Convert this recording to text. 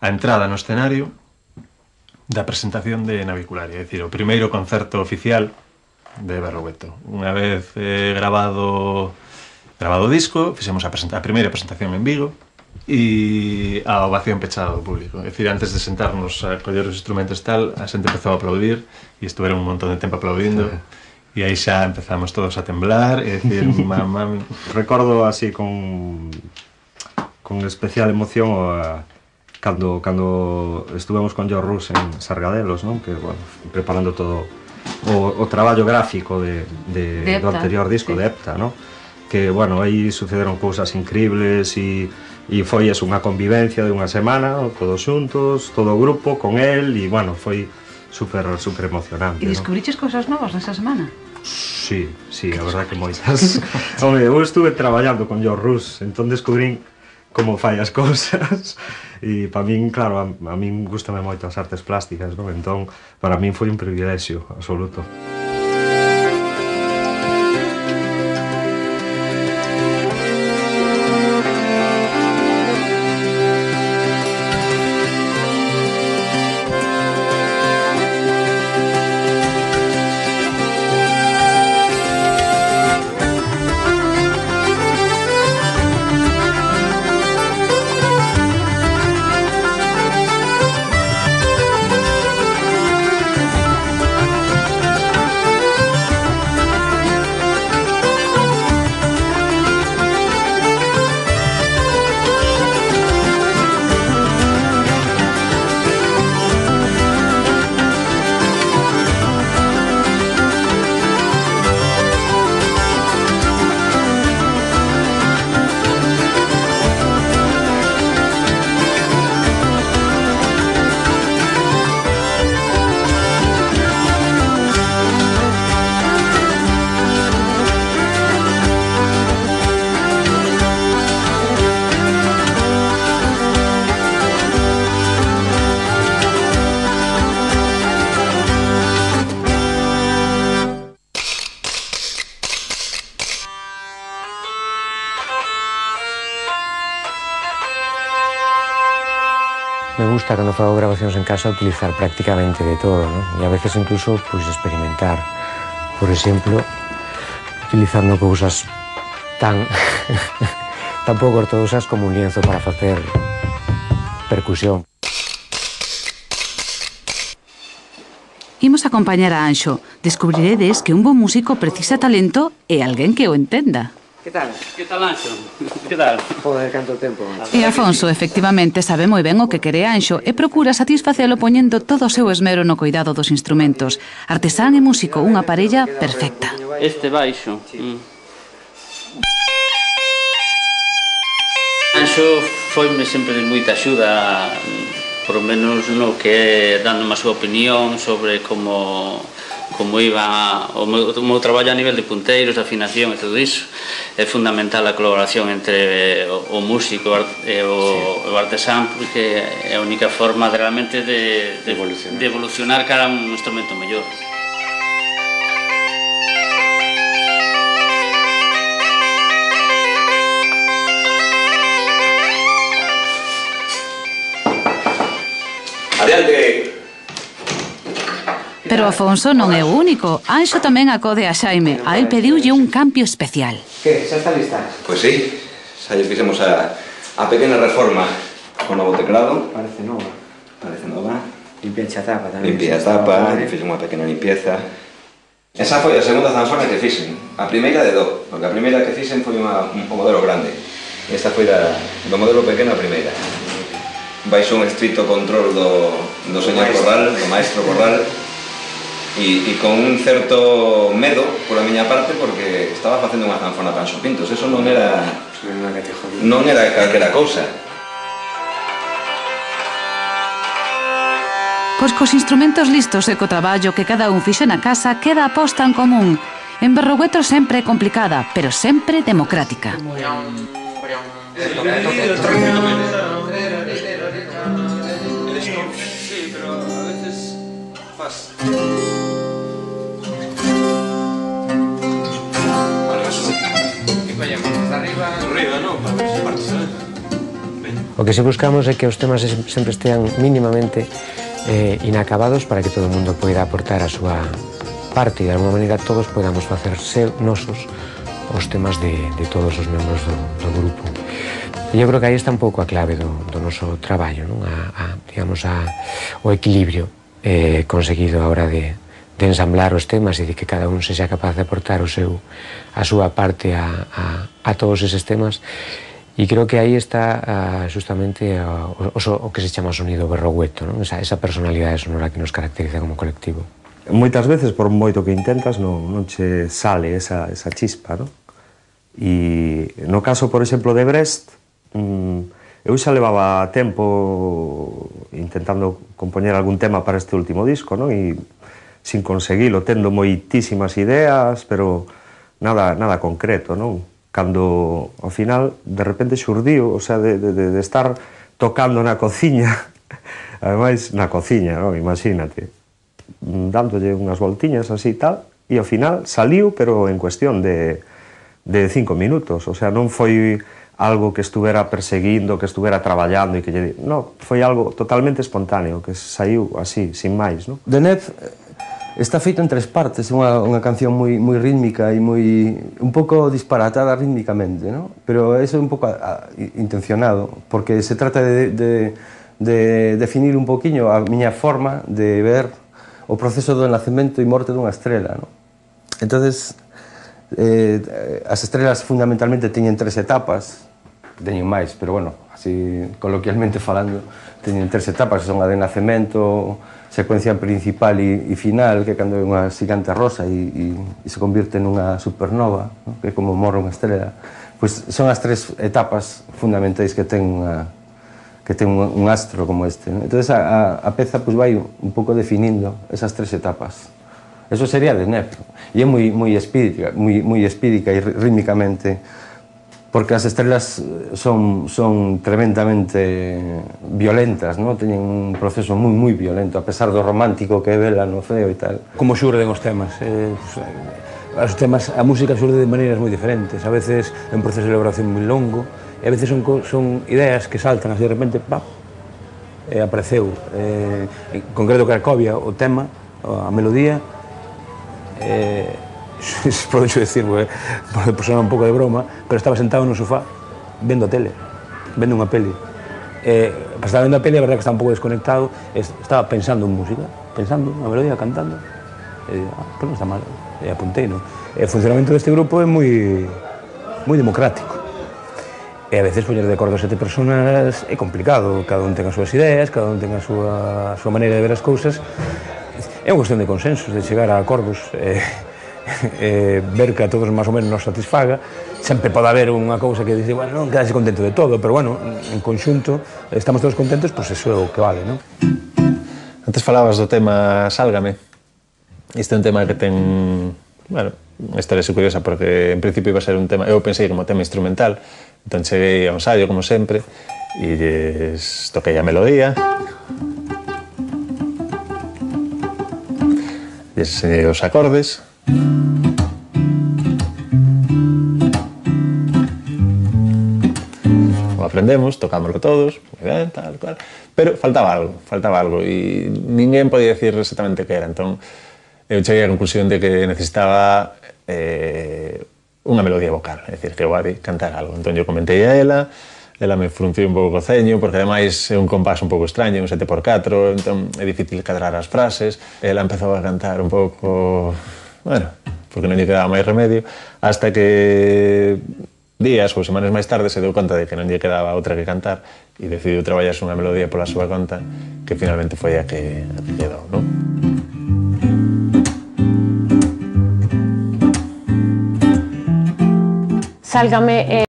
a entrada no escenario da presentación de Navicularia, é dicir, o primeiro concerto oficial de Berrogueto. Unha vez grabado o disco, fixemos a primeira presentación en Vigo e a ovación pechada do público. É dicir, antes de sentarnos a coller os instrumentos tal, a xente empezou a aplaudir e estuveron un montón de tempo aplaudindo e aí xa empezamos todos a temblar e dicir, recordo así con especial emoción cando estuvemos con George Rus en Sargadelos, non? Que, bueno, preparando todo o traballo gráfico do anterior disco, de Epta, non? Que, bueno, aí sucederon cousas increíbles e foi unha convivencia de unha semana, todos xuntos, todo o grupo, con el, e, bueno, foi super emocionante. E descubriches cousas novas nesa semana? Sí, a verdad que moitas. Home, eu estuve traballando con George Rus, entón descubrín como fai as cousas e para min, claro, a min gustame moito as artes plásticas, non? Entón, para min foi un privilexio absoluto. Me gusta, cando fago grabacións en casa, utilizar prácticamente de todo, ¿no? E a veces incluso, pois, experimentar. Por exemplo, utilizando cousas tan pouco ortodoxas como un lienzo para facer percusión. Imos acompañar a Anxo. Descubriredes que un bo músico precisa talento e alguén que o entenda. Que tal? Que tal, Anxo? Que tal? Joder, canto tempo. E Afonso, efectivamente, sabe moi ben o que quere Anxo e procura satisfacelo poñendo todo o seu esmero no cuidado dos instrumentos. Artesán e músico, unha parella perfecta. Este baixo. Anxo foime sempre de moita axuda, por lo menos no que é dando a súa opinión sobre como iba o meu traballo a nivel de punteiros, de afinación e todo iso. É fundamental a colaboración entre o músico e o artesán, porque é a única forma realmente de evolucionar cara a un instrumento mellor. Adiante! Pero Afonso non é o único. Anxo tamén acode a Xaime. A el pediulle un cambio especial. Que, xa está lista? Pois sí, xa lle fixemos a pequena reforma con novo teclado. Parece nova. Parece nova. Limpia a tapa tamén. Limpia a tapa, fixemos unha pequena limpieza. Esa foi a segunda zanfona que fixen. A primeira de do, porque a primeira que fixen foi un modelo grande. Esta foi do modelo pequeno a primeira. Baixo un estrito control do señor Corral, do maestro Corral, e con un certo medo por a miña parte, porque estaba facendo unha zanfona Panxo Pintos. Eso non era calquera cousa. Pois cos instrumentos listos e co traballo que cada un fixe na casa, queda a posta en común. En Berrogueto sempre é complicada, pero sempre democrática. O que se buscamos é que os temas sempre estean mínimamente inacabados para que todo o mundo poida aportar a súa parte e de alguma maneira todos podamos facer ser nosos os temas de todos os membros do grupo. E eu creo que aí está un pouco a clave do noso traballo, non? Digamos, o equilibrio conseguido a hora de ensamblar os temas e de que cada un sexa capaz de aportar a súa parte a todos eses temas. E creo que aí está justamente o que se chama o sonido berrogueto, non? Esa personalidade sonora que nos caracteriza como colectivo. Moitas veces, por moito que intentas, non che sale esa chispa, non? E no caso, por exemplo, de Brest, eu xa levaba tempo intentando compoñer algún tema para este último disco, non? E sin conseguilo, tendo moitísimas ideas, pero nada concreto, non? Cando, ao final, de repente xurdiu, o sea, de estar tocando na cociña, ademais, na cociña, non? Imagínate, dándolle unhas voltiñas así e tal, e ao final saliu, pero en cuestión de 5 minutos, o sea, non foi algo que estuvera perseguindo, que estuvera traballando e que lle... Non, foi algo totalmente espontáneo, que saiu así, sin máis, non? The Nef está feito en 3 partes, é unha canción moi rítmica e un pouco disparatada rítmicamente, ¿no? Pero eso é un pouco intencionado, porque se trata de definir un poquinho a miña forma de ver o proceso do nacemento e morte dunha estrela, ¿no? Entonces, as estrelas fundamentalmente teñen 3 etapas, teñen máis, pero bueno, así coloquialmente falando, teñen 3 etapas, que son a de nacemento, secuencia principal e final, que é cando é unha xigante rosa e se convirte nunha supernova, ¿no? Que é como morre unha estrela. Pois son as 3 etapas fundamentais que ten un astro como este, ¿no? Entón a peza pois vai un pouco definindo esas 3 etapas. Eso sería de Nef, e é moi espídica e rítmicamente, porque as estrelas son tremendamente violentas, ¿no? Teñen un proceso moi violento, a pesar do romántico que é vela no ceo e tal. Como xurden os temas? A música xurde de maneiras moi diferentes, a veces é un proceso de elaboración moi longo, e a veces son ideas que saltan así de repente, pap, apareceu. En concreto Cracovia, o tema, a melodía, podo dicir, pode sonar un pouco de broma, pero estaba sentado no sofá vendo a tele, vendo unha peli. Estaba vendo a peli, a verdade que estaba un pouco desconectado, estaba pensando en música, pensando na melodía, cantando, e digo, pues non está mal, e apuntei, non? O funcionamento deste grupo é moi democrático. E a veces poñer de acordo 7 personas é complicado, cada un ten as súas ideas, cada un ten a súa maneira de ver as cousas. É unha cuestión de consensos, de chegar a acordos, ver que a todos máis ou menos nos satisfaga. Sempre pode haber unha cousa que dice, bueno, non quedase contento de todo, pero bueno, en conxunto estamos todos contentos, pois iso é o que vale, non? Antes falabas do tema Sálgame. Este é un tema que ten, bueno, unha historia así curiosa, porque en principio iba a ser un tema, eu pensei como tema instrumental, entón cheguei a un ensayo, como sempre, e lles toquei a melodía, lles enseñei os acordes, o aprendemos, tocámoslo todos, moi ben, tal, cual, pero faltaba algo, e ninguén podía decir exactamente que era, entón eu cheguei á conclusión de que necesitaba unha melodía vocal, é dicir, que eu había cantar algo, entón eu comentei a ela me frunciou un pouco o ceño, porque ademais é un compás un pouco extraño, un 7x4, entón é difícil cadrar as frases, ela empezou a cantar un pouco, bueno, porque non lle quedaba máis remedio, hasta que días ou semanas máis tarde se deu conta de que non lle quedaba outra que cantar e decidiu traballarse unha melodía pola súa conta, que finalmente foi a que quedou, non? Sálgame